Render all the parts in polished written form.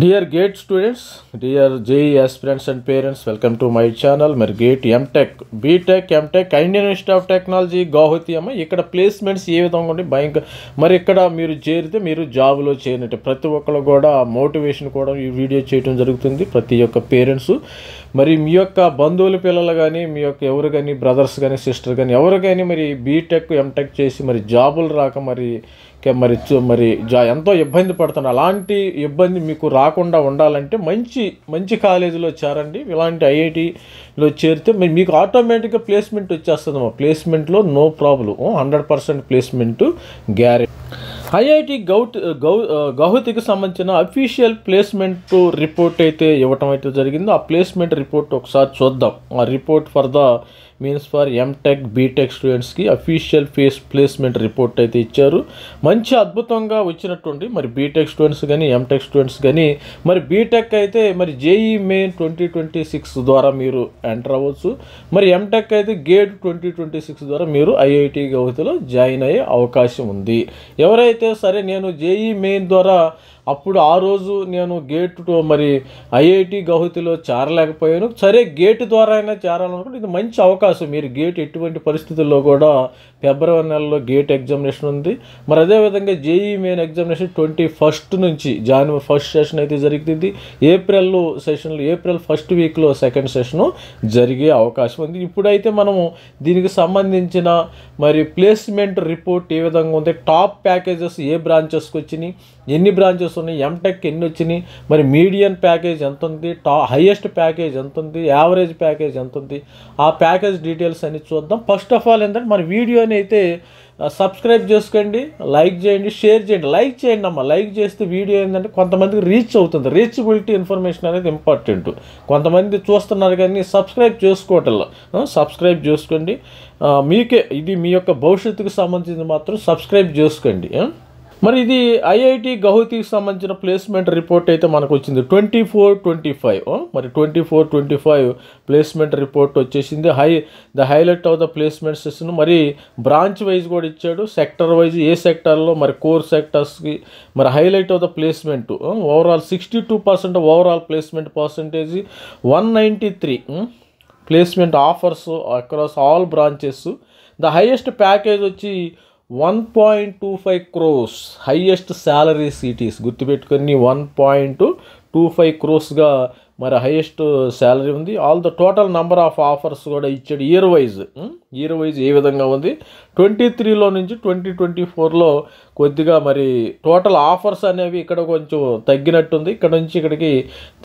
Dear GATE students, dear JEE aspirants and parents, welcome to my channel. మరి GATE MTech, BTech, MTech, Indian institute of technology Guwahati అమ్మ ఇక్కడ placements ఏ విధంగా ఉంటే భయంకర మరి ఇక్కడ మీరు చేరితే మీరు జాబ్లో చేరినట్టు ప్రతి ఒక్కరు కూడా మోటివేషన్ కూడా ఈ వీడియో చేయడం జరుగుతుంది. ప్రతి ఒక్క పేరెంట్స్ మరి మీ యొక్క బంధువుల పిల్లలు కానీ మీ యొక్క ఎవరు కానీ బ్రదర్స్ కానీ సిస్టర్ కానీ ఎవరు కానీ మరి బీటెక్ ఎంటెక్ చేసి మరి జాబులు రాక మరి ఎంతో ఇబ్బంది పడుతున్నారు. అలాంటి ఇబ్బంది మీకు రాకుండా ఉండాలంటే మంచి కాలేజీలో చేరండి. ఇలాంటి ఐఐటీలో చేరితే మీకు ఆటోమేటిక్గా ప్లేస్మెంట్ వచ్చేస్తుంది. ప్లేస్మెంట్లో no problem, 100% placement guarantee. IIT గౌహతికి సంబంధించిన అఫీషియల్ ప్లేస్మెంట్ రిపోర్ట్ అయితే ఇవ్వటం అయితే జరిగింది. ఆ ప్లేస్మెంట్ రిపోర్ట్ ఒకసారి చూద్దాం. ఆ రిపోర్ట్ ఫర్ ఎంటెక్ బీటెక్ స్టూడెంట్స్కి అఫీషియల్ ప్లేస్మెంట్ రిపోర్ట్ అయితే ఇచ్చారు. మంచి అద్భుతంగా వచ్చినట్టుండి మరి బీటెక్ స్టూడెంట్స్ కానీ ఎంటెక్ స్టూడెంట్స్ కానీ మరి బీటెక్ అయితే మరి జేఈ మెయిన్ 2026 ద్వారా మీరు ఎంటర్ అవ్వచ్చు. మరి ఎంటెక్ అయితే గేట్ 2026 ద్వారా మీరు ఐఐటి గౌహతిలో జాయిన్ అయ్యే అవకాశం ఉంది. ఎవరైతే సరే నేను జేఈ మెయిన్ ద్వారా అప్పుడు ఆ రోజు నేను గేట్ మరి ఐఐటి గౌహతిలో చేరలేకపోయాను, సరే గేట్ ద్వారా అయినా చేరాలనుకుంటే ఇది మంచి అవకాశం. మీరు గేట్ ఎటువంటి పరిస్థితుల్లో కూడా ఫిబ్రవరి నెలలో గేట్ ఎగ్జామినేషన్ ఉంది. మరి అదేవిధంగా జేఈ మెయిన్ ఎగ్జామినేషన్ 21 నుంచి జనవరి 1 సెషన్ అయితే జరుగుతుంది. ఏప్రిల్ 1 వీక్లో సెకండ్ సెషను జరిగే అవకాశం ఉంది. ఇప్పుడైతే మనము దీనికి సంబంధించిన మరి ప్లేస్మెంట్ రిపోర్ట్ ఏ విధంగా ఉంది, టాప్ ప్యాకేజెస్ ఏ బ్రాంచెస్కి వచ్చినాయి, ఎన్ని బ్రాంచెస్ ఉన్నాయి, ఎంటెక్ ఎన్ని వచ్చినాయి, మరి మీడియన్ ప్యాకేజ్ ఎంత ఉంది, హైయెస్ట్ ప్యాకేజ్ ఎంత ఉంది, యావరేజ్ ప్యాకేజ్ ఎంత ఉంది, ఆ ప్యాకేజ్ డీటెయిల్స్ అని చూద్దాం. ఫస్ట్ ఆఫ్ ఆల్ ఏంటంటే మన వీడియోని అయితే సబ్స్క్రైబ్ చేసుకోండి, లైక్ చేయండి, షేర్ చేయండి. లైక్ చేయండి అమ్మ. లైక్ చేస్తే వీడియో ఏంటంటే కొంతమందికి రీచ్ అవుతుంది. రీచబిలిటీ ఇన్ఫర్మేషన్ అనేది ఇంపార్టెంట్. కొంతమంది చూస్తున్నారు కానీ సబ్స్క్రైబ్ చేసుకోవటంలో సబ్స్క్రైబ్ చేసుకోండి. మీకే ఇది మీ యొక్క భవిష్యత్తుకు సంబంధించి మాత్రం సబ్స్క్రైబ్ చేసుకోండి. మరి ఇది ఐఐటి గౌహతికి సంబంధించిన ప్లేస్మెంట్ రిపోర్ట్ అయితే మనకు వచ్చింది 24-25. మరి 24-25 ప్లేస్మెంట్ రిపోర్ట్ వచ్చేసింది. The highlight of the placement session మరి బ్రాంచ్ వైజ్ కూడా ఇచ్చాడు, సెక్టర్ వైజ్ ఏ సెక్టర్లో మరి కోర్ సెక్టర్స్కి మరి highlight of the placement overall 62% overall placement percentage, 193 placement offers across all branches. The highest package వచ్చి 1.25 crores హైయెస్ట్ శాలరీ సిటీస్ గుర్తుపెట్టుకొని 1.25 crores మరి highest salary ఉంది. All the total number of offers కూడా ఇచ్చాడు year wise ఏ విధంగా ఉంది. 23లో నుంచి 2024లో కొద్దిగా మరి టోటల్ ఆఫర్స్ అనేవి ఇక్కడ కొంచెం తగ్గినట్టుంది. ఇక్కడ నుంచి ఇక్కడికి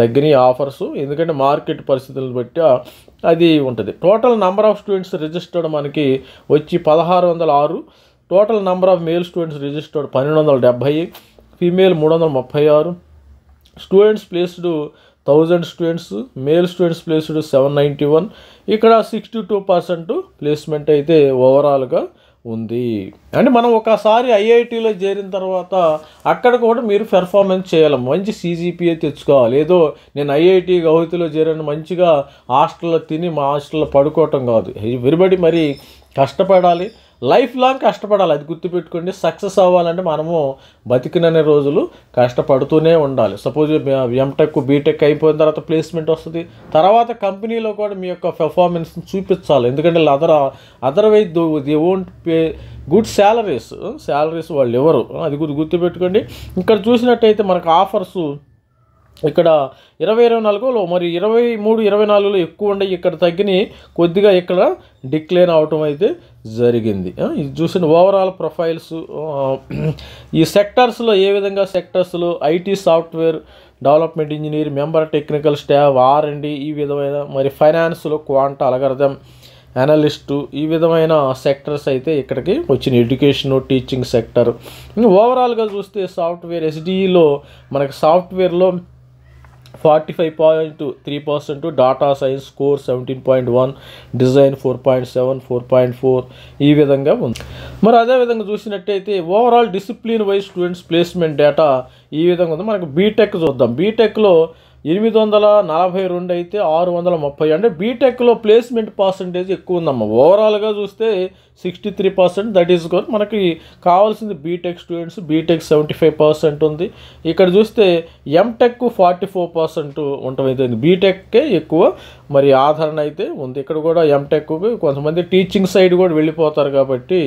తగ్గినాయి ఆఫర్స్, ఎందుకంటే మార్కెట్ పరిస్థితులను బట్టి అది ఉంటుంది. Total number of students registered మనకి వచ్చి 1606. Total number of male students registered 1270, female 336. Students placed 1000 students, male students placed 791. ఇక్కడ 62% ప్లేస్మెంట్ అయితే ఓవరాల్గా ఉంది. అంటే మనం ఒకసారి ఐఐటీలో చేరిన తర్వాత అక్కడ కూడా మీరు పెర్ఫార్మెన్స్ చేయాలి, మంచి CGPA తెచ్చుకోవాలి. ఏదో నేను ఐఐటి గౌహతిలో చేరాను మంచిగా హాస్టల్లో తిని మా హాస్టల్లో పడుకోవటం కాదు. ఎవ్రీబడి మరి కష్టపడాలి, లైఫ్ లాంగ్ కష్టపడాలి. అది గుర్తుపెట్టుకోండి. సక్సెస్ అవ్వాలంటే మనము బతికినన్ని రోజులు కష్టపడుతూనే ఉండాలి. సపోజ్ ఎంటెక్ బీటెక్ అయిపోయిన తర్వాత ప్లేస్మెంట్ వస్తుంది, తర్వాత కంపెనీలో కూడా మీ యొక్క పెర్ఫార్మెన్స్ని చూపించాలి. ఎందుకంటే otherwise they won't pay good salaries వాళ్ళు ఎవరు, అది గుర్తుపెట్టుకోండి. ఇక్కడ చూసినట్టయితే మనకు ఆఫర్స్ ఇక్కడ 2024లో మరి 23-24లో ఎక్కువ ఉండే, ఇక్కడ తగ్గిన కొద్దిగా ఇక్కడ డిక్లైన్ అవటం అయితే జరిగింది. ఇది చూసిన ఓవరాల్ ప్రొఫైల్స్ ఈ సెక్టర్స్లో ఏ విధంగా సెక్టర్స్లో IT software development engineer, member technical staff, R&D ఈ విధమైన మరి ఫైనాన్స్లో క్వాంట్ అల్గారిథం అనలిస్టు ఈ విధమైన సెక్టర్స్ అయితే ఇక్కడికి వచ్చిన ఎడ్యుకేషన్ టీచింగ్ సెక్టర్. ఓవరాల్గా చూస్తే సాఫ్ట్వేర్ SDEలో మనకి సాఫ్ట్వేర్లో 45.3%, డాటా సైన్స్ స్కోర్ 17.1, డిజైన్ 4.7, 4.4 ఈ విధంగా ఉంది. మరి అదేవిధంగా చూసినట్టయితే overall discipline wise students placement data ఈ విధంగా ఉంది. మనకు బీటెక్ చూద్దాం. బీటెక్లో 842 అయితే 630, అంటే బీటెక్లో ప్లేస్మెంట్ పర్సంటేజ్ ఎక్కువ ఉందమ్మా. ఓవరాల్గా చూస్తే 63%, దట్ ఈస్ గుడ్. మనకి కావాల్సింది బీటెక్ స్టూడెంట్స్, బీటెక్ 75% ఉంది. ఇక్కడ చూస్తే ఎంటెక్ 44% ఉండటమైతే బీటెక్కే ఎక్కువ మరి ఆదరణ అయితే ఉంది. ఇక్కడ కూడా ఎంటెక్కి కొంతమంది టీచింగ్ సైడ్ కూడా వెళ్ళిపోతారు కాబట్టి.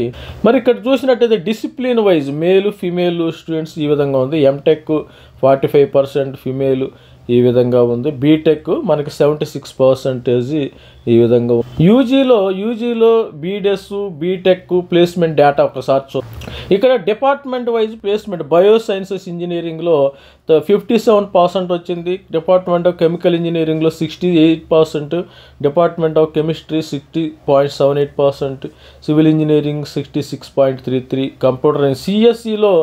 మరి ఇక్కడ చూసినట్టయితే డిసిప్లిన్ వైజ్ మేలు ఫిమేల్ స్టూడెంట్స్ ఈ విధంగా ఉంది. ఎంటెక్ 45%, ఫిమేల్ ఈ విధంగా ఉంది. బీటెక్ మనకి 76% ఈ విధంగా ఉంది. యూజీలో బీడెస్ బీటెక్ ప్లేస్మెంట్ డేటా ఒకసారి ఇక్కడ డిపార్ట్మెంట్ వైజ్ ప్లేస్మెంట్ బయోసైన్సెస్ ఇంజనీరింగ్లో 57% వచ్చింది. డిపార్ట్మెంట్ ఆఫ్ కెమికల్ ఇంజనీరింగ్లో 68%, department of chemistry 60.78%, civil engineering 66.33, computer సిఎస్సిలో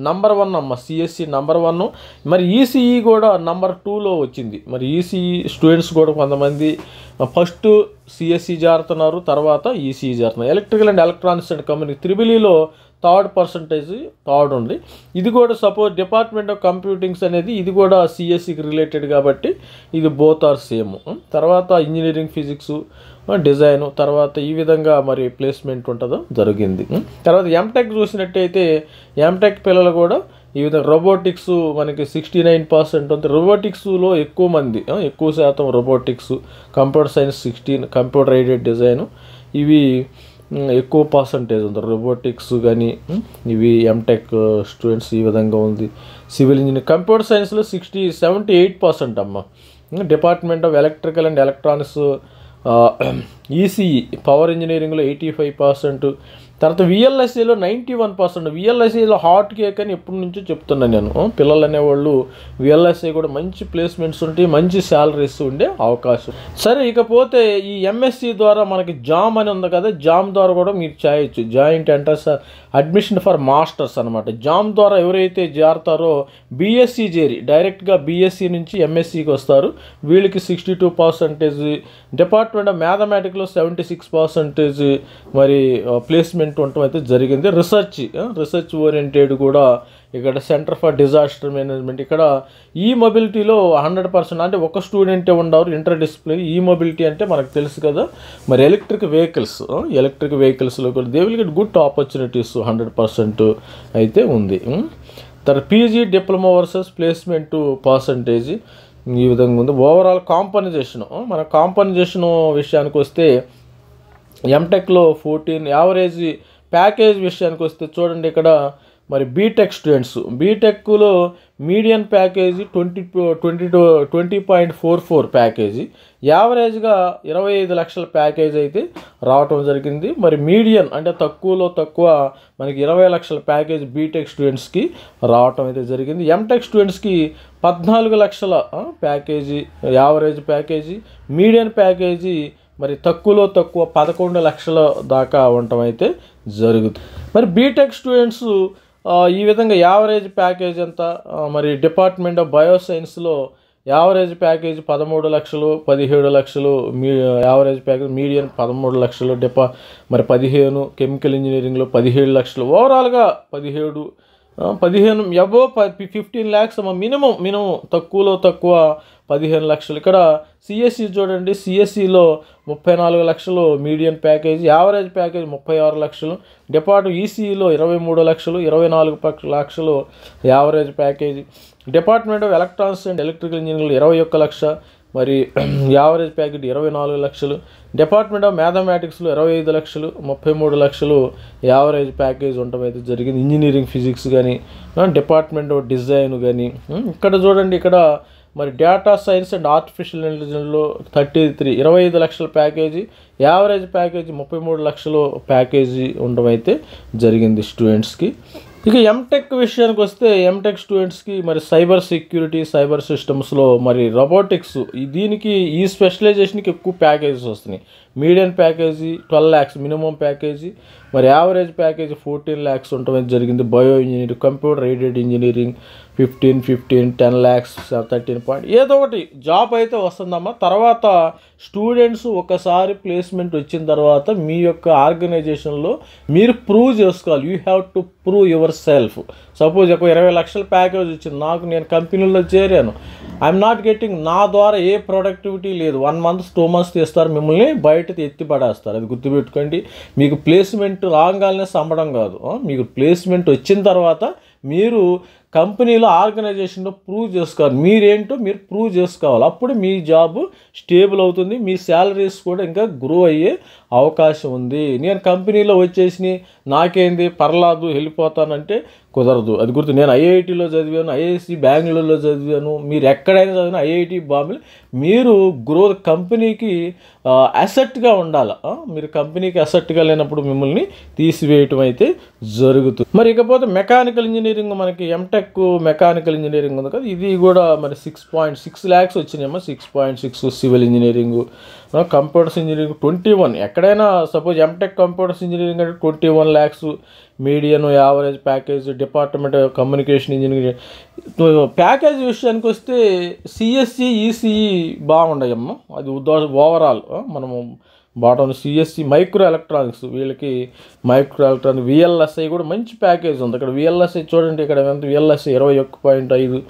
నంబర్ 1 అమ్మ. CSE number 1. మరి ఈసీఈ కూడా నంబర్ 2లో వచ్చింది. మరి ఈసీఈ స్టూడెంట్స్ కూడా కొంతమంది ఫస్ట్ సిఎస్సి జారుతున్నారు, తర్వాత ఈసీఈ జారుతున్నారు. Electrical and electronics and communication త్రిబులీలో 3rd ఉంది. ఇది కూడా సపోజ్ డిపార్ట్మెంట్ ఆఫ్ కంప్యూటింగ్స్ అనేది ఇది కూడా సిఎస్సికి రిలేటెడ్ కాబట్టి ఇది బోత్ ఆర్ సేమ్. తర్వాత ఇంజనీరింగ్ ఫిజిక్స్ డిజైన్ తర్వాత ఈ విధంగా మరి ప్లేస్మెంట్ ఉంటుందో జరిగింది. తర్వాత ఎంటెక్ చూసినట్టయితే ఎంటెక్ పిల్లలు కూడా ఈ విధంగా రోబోటిక్స్ మనకి 69% ఉంది. రోబోటిక్స్లో ఎక్కువ శాతం robotics, computer science 16, computer aided design ఇవి ఎక్కువ పర్సంటేజ్ ఉంది. రోబోటిక్స్ కానీ ఇవి ఎంటెక్ స్టూడెంట్స్ ఈ విధంగా ఉంది. సివిల్ ఇంజనీరింగ్ కంప్యూటర్ సైన్స్లో 78% అమ్మ. Department of electrical and electronics ECE power ఇంజనీరింగ్లో 85%. తర్వాత విఎల్ఎస్ఏలో 91%. విఎల్ఎస్ఏలో హాట్ కేక్ అని ఎప్పటి నుంచో చెప్తున్నాను నేను. పిల్లలు అనేవాళ్ళు విఎల్ఎస్ఏ కూడా మంచి ప్లేస్మెంట్స్ ఉంటాయి, మంచి శాలరీస్ ఉండే అవకాశం. సరే, ఇకపోతే ఈ ఎంఎస్సి ద్వారా మనకి జామ్ అని ఉంది కదా, జామ్ ద్వారా కూడా మీరు చేయొచ్చు. Joint entrance admission for masters అనమాట. జామ్ ద్వారా ఎవరైతే చేరతారో బీఎస్సీ చేరి డైరెక్ట్గా బీఎస్సీ నుంచి ఎంఎస్సికి వస్తారు. వీళ్ళకి 62%, డిపార్ట్మెంట్ ఆఫ్ మ్యాథమెటిక్లో 76% మరి ప్లేస్మెంట్ ఉండటం అయితే జరిగింది. రీసెర్చ్ ఓరియంటెడ్ కూడా ఇక్కడ సెంటర్ ఫర్ డిజాస్టర్ మేనేజ్మెంట్. ఇక్కడ ఈ మొబిలిటీలో 100%, అంటే ఒక స్టూడెంటే ఉండరు, ఇంటర్ డిసిప్లిన్. ఈ మొబిలిటీ అంటే మనకు తెలుసు కదా. మరి ఎలక్ట్రిక్ వెహికల్స్లో కూడా they will get good opportunities 100% అయితే ఉంది. తర్వాత PG diploma versus placement percentage ఈ విధంగా ఉంది. ఓవరాల్ కాంపన్సేషన్, మన కాంపన్సేషన్ విషయానికి వస్తే ఎంటెక్లో 14, యావరేజ్ ప్యాకేజ్ విషయానికి వస్తే చూడండి ఇక్కడ మరి బీటెక్ స్టూడెంట్స్, బీటెక్లో మీడియన్ ప్యాకేజీ 20.44 ప్యాకేజీ, యావరేజ్గా 25 లక్షల ప్యాకేజ్ అయితే రావటం జరిగింది. మరి మీడియన్ అంటే తక్కువలో తక్కువ మనకి 20 లక్షల ప్యాకేజ్ బీటెక్ స్టూడెంట్స్కి రావటం అయితే జరిగింది. ఎంటెక్ స్టూడెంట్స్కి 14 లక్షల package average package, median package మరి తక్కువలో తక్కువ 11 లక్షల దాకా ఉండటం అయితే జరుగుతుంది. మరి బీటెక్ స్టూడెంట్స్ ఈ విధంగా యావరేజ్ ప్యాకేజ్ ఎంత, మరి డిపార్ట్మెంట్ ఆఫ్ బయోసైన్స్లో యావరేజ్ ప్యాకేజ్ 13 లక్షలు, 17 లక్షలు యావరేజ్ ప్యాకేజ్, మీడియన్ 13 లక్షలు, మరి 15, కెమికల్ ఇంజనీరింగ్లో 17 లక్షలు, ఓవరాల్గా 15 అబోవ్ 15 ల్యాక్స్ మినిమం తక్కువలో తక్కువ 15 లక్షలు. ఇక్కడ సిఎస్సి చూడండి, సిఎస్సిలో 34 లక్షలు మీడియన్ ప్యాకేజ్, యావరేజ్ ప్యాకేజ్ 36 లక్షలు, ఈసీఈలో 23 లక్షలు, 24 లక్షలు average package, department of electronics and electrical ఇంజనీరింగ్లో 21 లక్ష, మరి యావరేజ్ ప్యాకేజ్ 24 లక్షలు, డిపార్ట్మెంట్ ఆఫ్ మ్యాథమెటిక్స్లో 25 లక్షలు, 33 లక్షలు యావరేజ్ ప్యాకేజ్ ఉండటం అయితే జరిగింది. ఇంజనీరింగ్ ఫిజిక్స్ కానీ, డిపార్ట్మెంట్ ఆఫ్ డిజైన్ కానీ. ఇక్కడ చూడండి, ఇక్కడ మరి డేటా సైన్స్ అండ్ ఆర్టిఫిషియల్ ఇంటెలిజెన్స్లో 25 లక్షల ప్యాకేజీ, యావరేజ్ ప్యాకేజీ 33 లక్షలు ప్యాకేజీ ఉండడం అయితే జరిగింది స్టూడెంట్స్కి. ఇక ఎంటెక్ విషయానికి వస్తే ఎంటెక్ స్టూడెంట్స్కి మరి సైబర్ సెక్యూరిటీ, సైబర్ సిస్టమ్స్లో మరి రోబోటిక్స్, దీనికి ఈ స్పెషలైజేషన్కి ఎక్కువ ప్యాకేజెస్ వస్తున్నాయి. Medium package 12 lakhs minimum package, మరి యావరేజ్ ప్యాకేజీ 14 lakhs ఉండటం జరిగింది. Bio engineering, computer aided engineering 15, 10 lakhs 13 ఏదో ఒకటి జాబ్ అయితే వస్తుందమ్మా. తర్వాత స్టూడెంట్స్ ఒకసారి ప్లేస్మెంట్ వచ్చిన తర్వాత మీ యొక్క ఆర్గనైజేషన్లో మీరు ప్రూవ్ చేసుకోవాలి. You have to prove your self. Suppose ఒక 20 లక్షల ప్యాకేజ్ వచ్చింది నాకు, నేను కంపెనీలో చేరాను, ఐఎమ్ నాట్ గెట్టింగ్, నా ద్వారా ఏ ప్రొడక్టివిటీ లేదు, 1 month 2 months తీస్తారు, మిమ్మల్ని బయట ఎత్తి పడేస్తారు. అది గుర్తుపెట్టుకోండి. మీకు ప్లేస్మెంట్ రాగానే సంబడం కాదు, మీకు ప్లేస్మెంట్ వచ్చిన తర్వాత మీరు కంపెనీలో ఆర్గనైజేషన్లో ప్రూవ్ చేసుకోవాలి. మీరేంటో మీరు ప్రూవ్ చేసుకోవాలి. అప్పుడు మీ జాబ్ స్టేబుల్ అవుతుంది, మీ శాలరీస్ కూడా ఇంకా గ్రో అయ్యే అవకాశం ఉంది. నేను కంపెనీలో వచ్చేసి నాకేంది పర్లేదు వెళ్ళిపోతానంటే కుదరదు. అది గుర్తు. నేను ఐఐటీలో చదివాను, ఐఐసి బెంగళూరులో చదివాను, మీరు ఎక్కడైనా చదివిన ఐఐటి బాంబే, మీరు కంపెనీకి అసెట్గా ఉండాలి. మీరు కంపెనీకి అసెట్గా లేనప్పుడు మిమ్మల్ని తీసివేయటం అయితే జరుగుతుంది. మరి ఇకపోతే మెకానికల్ ఇంజనీరింగ్, మనకి ఎంటెక్ మెకానికల్ ఇంజనీరింగ్ ఉంది కదా, ఇది కూడా మరి 6.6 lakhs వచ్చినాయమ్మా. 6.6 civil engineering, computers engineering 21. ఎక్కడైనా సపోజ్ ఎంటెక్ కంప్యూటర్స్ ఇంజనీరింగ్ అంటే 21 lakhs median average package. Department communication engineering package విషయానికి వస్తే సిఎస్సి, ఈసీఈ బాగుండయమ్మా. అది ఓవరాల్ మనము బాటం సిఎస్సి మైక్రో ఎలక్ట్రానిక్స్, వీళ్ళకి మైక్రో ఎలక్ట్రానిక్ విఎల్ఎస్ఐ కూడా మంచి ప్యాకేజ్ ఉంది. ఇక్కడ విఎల్ఎస్ఐ చూడండి, ఇక్కడ ఎంత విఎల్ఎస్ఐ 21.5,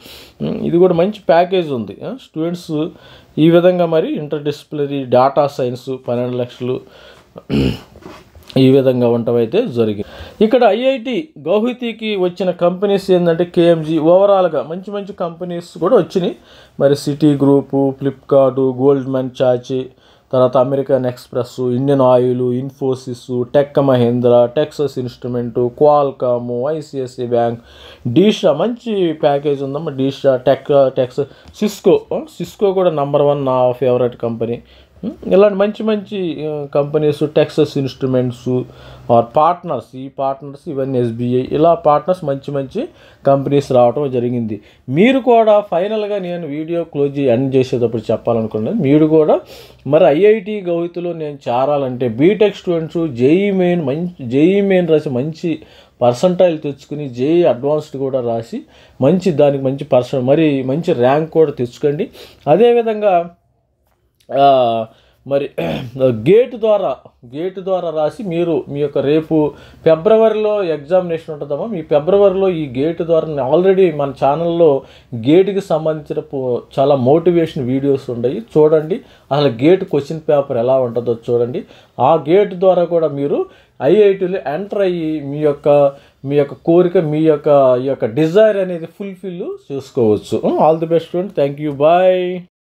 ఇది కూడా మంచి ప్యాకేజ్ ఉంది. స్టూడెంట్స్ ఈ విధంగా మరి ఇంటర్డిసిప్లినరీ డేటా సైన్స్ 12 lakhs ఈ విధంగా ఉండటమైతే జరిగింది. ఇక్కడ ఐఐటి గౌహతికి వచ్చిన కంపెనీస్ ఏంటంటే కేఎంజీ, ఓవరాల్గా మంచి మంచి కంపెనీస్ కూడా వచ్చినాయి. మరి Citi group, Flipkart, Goldman Sachs, తర్వాత American Express, Indian Oil, Infosys, Tech Mahindra, Texas Instruments, Qualcomm, ICICI bank, D E Shaw మంచి ప్యాకేజ్ ఉందమ్మా. డీషా, టెక్సస్, సిస్కో కూడా నంబర్ 1 నా ఫేవరెట్ కంపెనీ. ఇలాంటి మంచి మంచి companies, Texas Instruments are partners, ఈ పార్ట్నర్స్ ఇవన్నీ ఎస్బీఐ, ఇలా పార్ట్నర్స్ మంచి మంచి కంపెనీస్ రావడం జరిగింది. మీరు కూడా ఫైనల్గా నేను వీడియో ఎండ్ చేసేటప్పుడు చెప్పాలనుకున్నాను, మీరు కూడా మరి ఐఐటి గౌహతిలో నేను చేరాలంటే బీటెక్ స్టూడెంట్స్ జేఈ మెయిన్ రాసి మంచి పర్సంటైల్ తెచ్చుకుని, జేఈ అడ్వాన్స్డ్ కూడా రాసి దానికి మంచి ర్యాంక్ కూడా తెచ్చుకోండి. అదేవిధంగా మరి గేట్ ద్వారా రాసి మీరు మీ యొక్క రేపు ఫిబ్రవరిలో ఎగ్జామినేషన్ ఉంటుందమ్మా. మీ ఫిబ్రవరిలో ఈ గేట్ ద్వారా ఆల్రెడీ మన ఛానల్లో గేట్కి సంబంధించిన చాలా మోటివేషన్ వీడియోస్ ఉన్నాయి, చూడండి. అసలు గేట్ క్వశ్చన్ పేపర్ ఎలా ఉంటుందో చూడండి. ఆ గేట్ ద్వారా కూడా మీరు ఐఐటీలో ఎంటర్ అయ్యి మీ యొక్క కోరిక, ఈ యొక్క డిజైర్ అనేది ఫుల్ఫిల్ చేసుకోవచ్చు. All the best student. Thank you. Bye.